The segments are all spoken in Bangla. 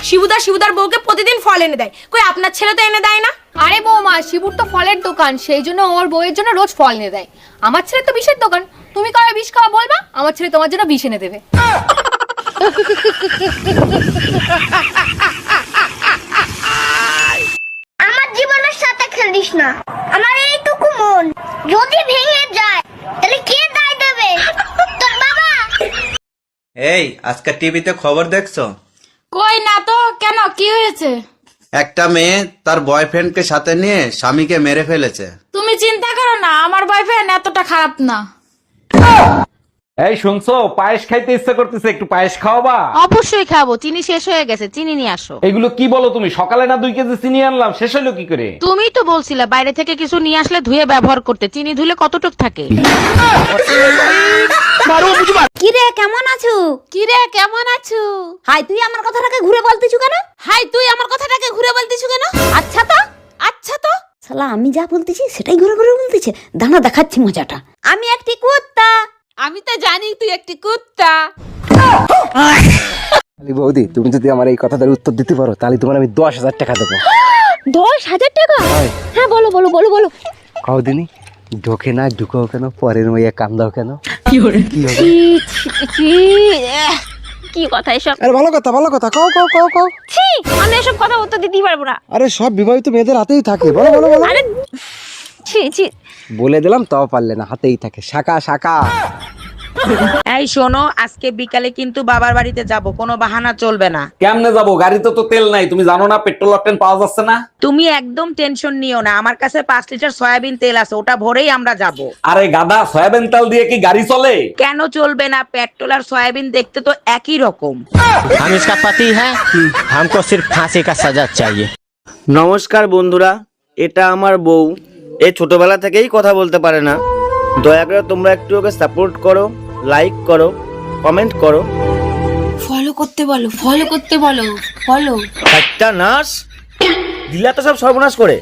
শিবুদার বউকে প্রতিদিন ফল এনে দেয়, কই আপনার ছেলে তো এনে দেয় না। আরে বৌমা, শিবুর তো ফলের দোকান, সেই জন্য ওর বউয়ের জন্য রোজ ফল এনে দেয়। আমার ছেলে তো বিষের দোকান, তুমি কবে বিষ খাওয়া বলবা, আমার ছেলে তোমার জন্য বিষ এনে দেবে। আমার জীবনের সাথে খেলিস না, আমার এইটুকু মন যদি ভেঙে যায় তাহলে কে দায় দেবে? তোর বাবা। এই আজকে টিভিতে খবর দেখছো? কই না তো, কেন কি হয়েছে? একটা মেয়ে তার বয়ফ্রেন্ডকে সাথে নিয়ে স্বামীকে মেরে ফেলেছে। তুমি চিন্তা করো না, আমার বয়ফ্রেন্ড এতটা খারাপ না। এই শুনছো, পায়েস খাইতে ইচ্ছা করতেছে, একটু পায়েস খাওয়াবা? অবশ্যই খাবো, চিনি শেষ হয়ে গেছে, চিনি নিয়ে আসো। এগুলো কি বলো তুমি? সকালে না 2 কেজি চিনি আনলাম, শেষ হলো কি করে? তুমি তো বলছিলে বাইরে থেকে কিছু নিয়ে আসলে ধুয়ে ব্যবহার করতে, চিনি ধুলে কতটুক থাকে। কিরে কেমন আছো? কিরে কেমন আছো? হাই তুই আমার কথাটাকে ঘুরে বলতিছু কেন? হাই তুই আমার কথাটাকে ঘুরে বলতিছু কেন? আচ্ছা তো শালা আমি যা বলতেছি সেটাই ঘুরে ঘুরে বলতেছে। দানা দেখাচ্ছি মজাটা। আমি একটি কুত্তা। আমি তো জানি তুই একটি কুত্তা। বৌদি, তুমি যদি আমার এই কথাটার উত্তর দিতে পারো তাহলে তোমার আমি 10,000 টাকা দেবো। 10,000 টাকা? হ্যাঁ বলো বলো বলো বলো। কদিনই ঢোকে না, ঢুকাও কেন, পরের মেয়ে কান্দাও কেন? কি কথা এসব? আরে ভালো কথা কও কও কও কও। ছি, আমি এসব কথা উত্তর দিতেই পারবো না। আরে সব বিবাহিত মেয়েদের হাতেই থাকে, বলো বলো বলো। আরে ছি ছি, বলে দিলাম তাও পারলে না, হাতেই থাকে। শাকা শাকা। এই শোনো, আজকে বিকালে কিন্তু বাবার বাড়িতে যাব, কোনো বাহানা চলবে না। কেমনে যাবো? গাড়িতে তো তেল নাই, তুমি জানো না পেট্রোল অকটেন পাওয়া যাচ্ছে না। তুমি একদম টেনশন নিও না, আমার কাছে 5 লিটার সয়াবিন তেল আছে, ওটা ভরেই আমরা যাব। আরে গাধা, সয়াবিন তেল দিয়ে কি গাড়ি চলে? কেন চলবে না? পেট্রোল আর সয়াবিন দেখতে তো একই রকম। हम इसका पति है, हमको सिर्फ फांसी का सजा चाहिए। নমস্কার বন্ধুরা, এটা আমার বউ। এ ছোটবেলা থেকেই কথা বলতে পারে না। দয়া করে তোমরা একটু ওকে সাপোর্ট করো, লাইক করো, কমেন্ট করো। ফলো করতে বলো ফলো। একটা নার্স দিলা তো সব সর্বনাশ করে।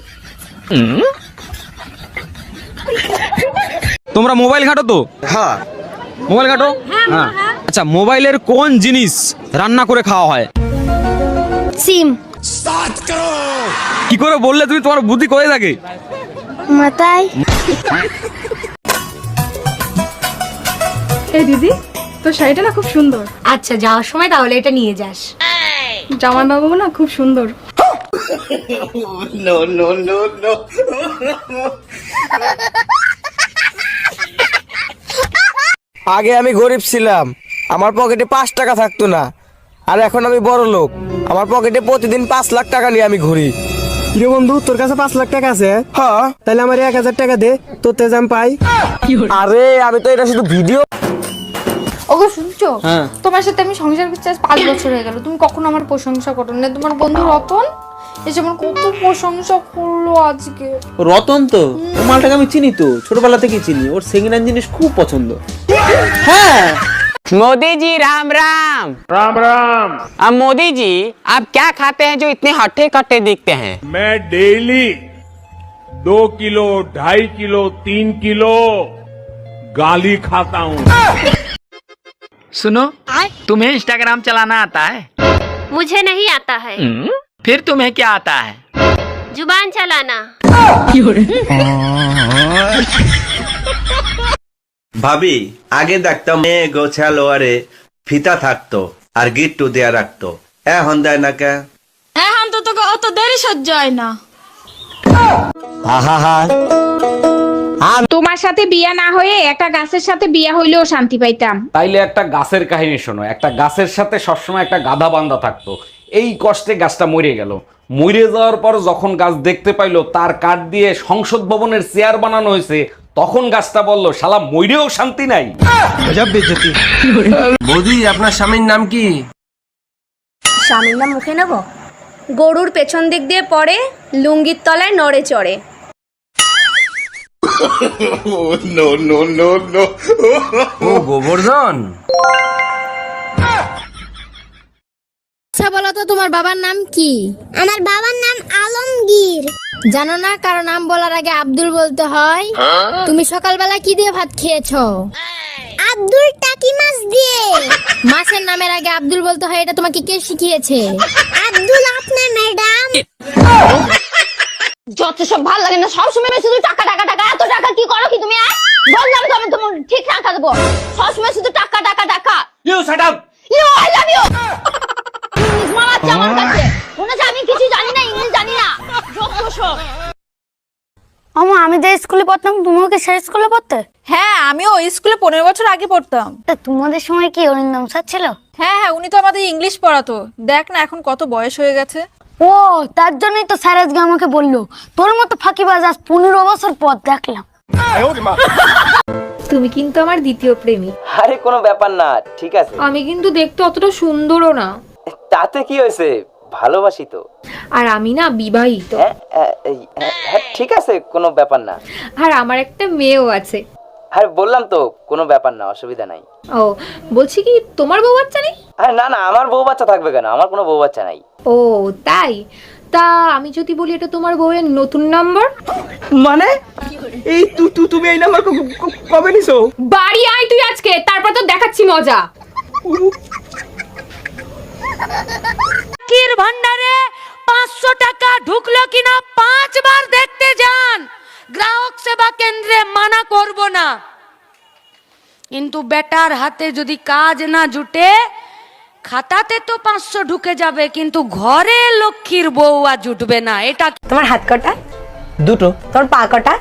তোমরা মোবাইল ঘাটো তো? হ্যাঁ মোবাইল ঘাটো? হ্যাঁ। আচ্ছা, মোবাইলের কোন জিনিস রান্না করে খাওয়া হয়? সিম। কি করে বললে তুমি? তোমার বুদ্ধি কোথায় থাকে? মাথায়। এই দিদি, তোর শাড়িটা না খুব সুন্দর। আচ্ছা, যাওয়ার সময় তাহলে এটা নিয়ে যাস। জামাই বাবু না খুব সুন্দর। আগে আমি গরিব ছিলাম, আমার পকেটে 5 টাকা থাকতো না। আর এখন আমি বড় লোক, আমার পকেটে প্রতিদিন 5 লাখ টাকা নিয়ে আমি ঘুরি। কিরে বন্ধু, তোর কাছে 5 লাখ টাকা আছে? হ্যাঁ, তাহলে আমার 1,000 টাকা দে, তোর তেজ আমি পাই। আরে আমি তো এটা শুধু ভিডিও। ওগো শুনছো, তোমার সাথে আমি সংসার করতে আজ 5 বছর হয়ে গেল, তুমি কখনো আমার প্রশংসা করো না। তোমার বন্ধু রতন এসে আমার কত প্রশংসা করলো আজকে। রতন তো ও মালটাকে আমি চিনি, তো ছোটবেলা থেকেই চিনি, ওর সেকেন্ড হ্যান্ড জিনিস খুব পছন্দ। হ্যাঁ। मोदी जी राम राम। রাম রাম। अब मोदी जी, आप क्या खाते हैं जो इतने हट्टे कट्टे दिखते हैं? मैं डेली 2 किलो 2.5 किलो 3 किलो गाली खाता हूँ। सुनो, तुम्हें इंस्टाग्राम चलाना आता है? मुझे नहीं आता है। फिर तुम्हें क्या आता है? जुबान चलाना। ভাবি, আগে দেখতাম মেয়ে গোছালো আরে ফিতা থাকতো আর গিট্টু দেয়া রাখতো, এখন দেয় না কে? এখন তো তোকে অত দেরি সহ্য হয় না। তোমার সাথে বিয়ে না হয়ে একটা গাছের সাথে বিয়ে হইলেও শান্তি পাইতাম। তাইলে একটা গাছের কাহিনী শোনো। একটা গাছের সাথে সবসময় একটা গাধা বান্ধা থাকতো। এই কষ্টে গাছটা মরে গেল। মরে যাওয়ার পর যখন গাছ দেখতে পাইলো তার কাঠ দিয়ে সংসদ ভবনের চেয়ার বানানো হয়েছে, তখন গাছটা বলল, শালা মইরেও শান্তি নাই। বৌদি, আপনার স্বামীর নাম কি? স্বামীর নাম মুখে নেব? গরুর পেছন দিক দিয়ে পড়ে, লুঙ্গির তলায় নড়ে চড়ে। ও গোবর্ধন। আচ্ছা বলো তো, তোমার বাবার নাম কি? আমার বাবার নাম আলমগীর। জানো না কারো নাম বলার আগে আব্দুল বলতে হয়? তুমি সকালবেলা কি দিয়ে ভাত খেয়েছো? আব্দুল টাকি মাছ দিয়ে। মাছের নামের আগে আব্দুল বলতে হয়, এটা তোমাকে কে শিখিয়েছে? আব্দুল আপনার ম্যাডাম। যত সব ভালো লাগে না, সবসময় শুধু টাকা টাকা টাকা। এত টাকা কি করো কি তুমি? বললাম তো আমি তোমার ঠিক টাকা দেবো, সবসময় শুধু টাকা টাকা টাকা। You shut up. You I love you. English মারাচ্ছে আমার কাছে, মনে হচ্ছে আমি কিছু জানি না, ইংলিশ জানি না। যত সব। আমা, আমি যে স্কুলে পড়তাম, তুমিও কি সেই স্কুলে পড়তে? হ্যাঁ, আমিও ওই স্কুলে 15 বছর আগে পড়তাম। তা তোমাদের সময় কি অরিন্দম স্যার ছিল? হ্যাঁ হ্যাঁ, উনি তো আমাদের ইংলিশ পড়াতো। দেখ না এখন কত বয়স হয়ে গেছে। ও, তার জন্যই তো স্যার আজকে আমাকে বললো তোর মতো ফাঁকিবাজ আজ 15 বছর পর দেখলাম। তুমি কিন্তু আমার দ্বিতীয় প্রেমিক। আরে কোনো ব্যাপার না, ঠিক আছে। আমি কিন্তু দেখতে অতটা সুন্দরও না। তাতে কি হয়েছে, ভালোবাসি তো। আর আমি না বিবাহিত। হ্যাঁ ঠিক আছে, কোনো ব্যাপার না। আর আমার একটা মেয়েও আছে। আরে বললাম তো, কোনো ব্যাপার না, অসুবিধা নাই। ও, বলছি কি তোমার বউ বাচ্চা নেই? আরে না না, আমার বউ বাচ্চা থাকবে কেন, আমার কোনো বউ বাচ্চা নাই। ও তাই? তা আমি যদি বলি এটা তোমার বউয়ের নতুন নাম্বার? মানে এই তুমি এই নাম্বার কবে নিছো? বাড়ি আয় তুই আজকে, তারপর তো দেখাচ্ছি মজা। লক্ষ্মীর ভান্ডারে 500 টাকা ঢুকলো কিনা 5 বার দেখতে যান। গ্রাহক সেবা কেন্দ্রে মানা করব না, কিন্তু বেটার হাতে যদি কাজ না জুটে, খাতাতে তো 500 ঢুকে যাবে, কিন্তু ঘরে লক্ষ্মীর বউ আর জুটবে না। এটা তোমার হাত কটা? দুটো। তোমার পা কটা?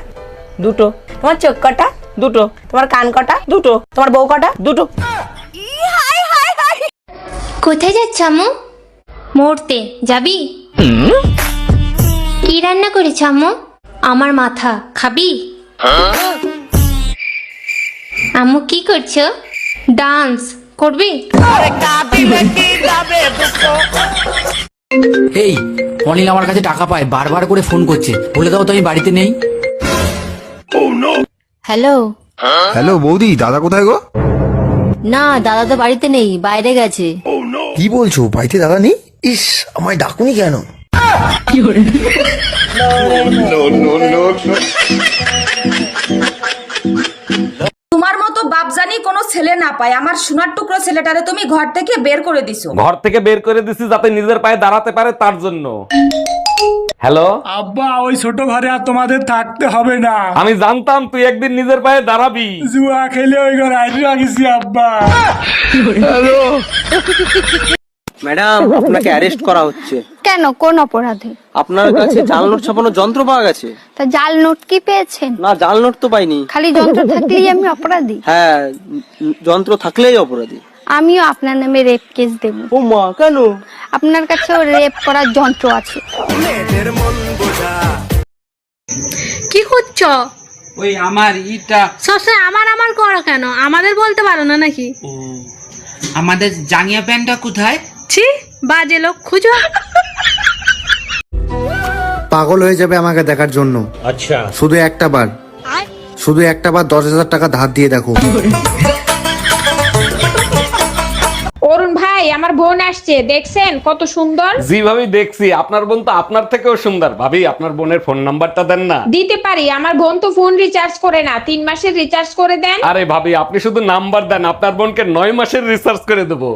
দুটো। তোমার চোখ কটা? দুটো। তোমার কান কটা? দুটো। তোমার বউ কটা? দুটো। কোথায় যাচ্ছ আম্মু? মরতে যাবি? কি রান্না করেছ আম্মু? আমার মাথা খাবি? আম্মু কি করছো? ডান্স করবি? এই অনিল আমার কাছে টাকা পায়, বারবার করে ফোন করছে, বলে দাও তো আমি বাড়িতে নেই। হ্যালো। হ্যালো বৌদি, দাদা কোথায় গো? না, দাদা তো বাড়িতে নেই, বাইরে গেছে। কি বলছো, বাড়িতে দাদা নেই? ইস, আমায় ডাকুনি কেন? তোমার মতো বাপজানি কোনো ছেলে না পায়, আমার সোনার টুকরো ছেলেটারে তুমি ঘর থেকে বের করে দিছো। ঘর থেকে বের করে দিছি যাতে নিজের পায়ে দাঁড়াতে পারে, তার জন্য। হ্যালো আব্বা, ওই ছোট ঘরে আর তোমাদের থাকতে হবে না। আমি জানতাম তুই একদিন নিজের পায়ে দাঁড়াবি। জুয়া খেলে ওই ঘরে আইডিয়া গেছি আব্বা। ম্যাডাম, আপনাকে অ্যারেস্ট করা হচ্ছে। কেন, কোন অপরাধে? আপনার কাছে জাল নোট ছাপানোর যন্ত্র পাওয়া গেছে। তা জাল নোট কি পেয়েছেন? না, জাল নোট তো পাইনি। খালি যন্ত্র থাকলেই আমি অপরাধী? হ্যাঁ, যন্ত্র থাকলেই অপরাধী। আমিও আপনার নামে রেপ কেস দেব। ও মা, কেন? আপনার কাছেও রেপ করার যন্ত্র আছে। কি করছো? ওই আমার ইটা সবসময় আমার করো কেন? আমাদের বলতে পারো না নাকি? আমাদের জাঙ্গিয়া প্যান্টটা কোথায়? ছি, বাজে লোক খুঁজো। পাগল হয়ে যাবে আমাকে দেখার জন্য। আচ্ছা, শুধু একটা বার 10,000 টাকা ধার দিয়ে দেখো। অরুণ ভাই, আমার বোন আসছে, দেখছেন কত সুন্দর? জি ভাবি দেখছি, আপনার বোন তো আপনার থেকেও সুন্দর। ভাবি আপনার বোনের ফোন নাম্বারটা দেন না। দিতে পারি, আমার বোন তো ফোন রিচার্জ করে না, 3 মাসের রিচার্জ করে দেন। আরে ভাবি, আপনি শুধু নাম্বার দেন, আপনার বোনকে 9 মাসের রিসার্চ করে দেবো।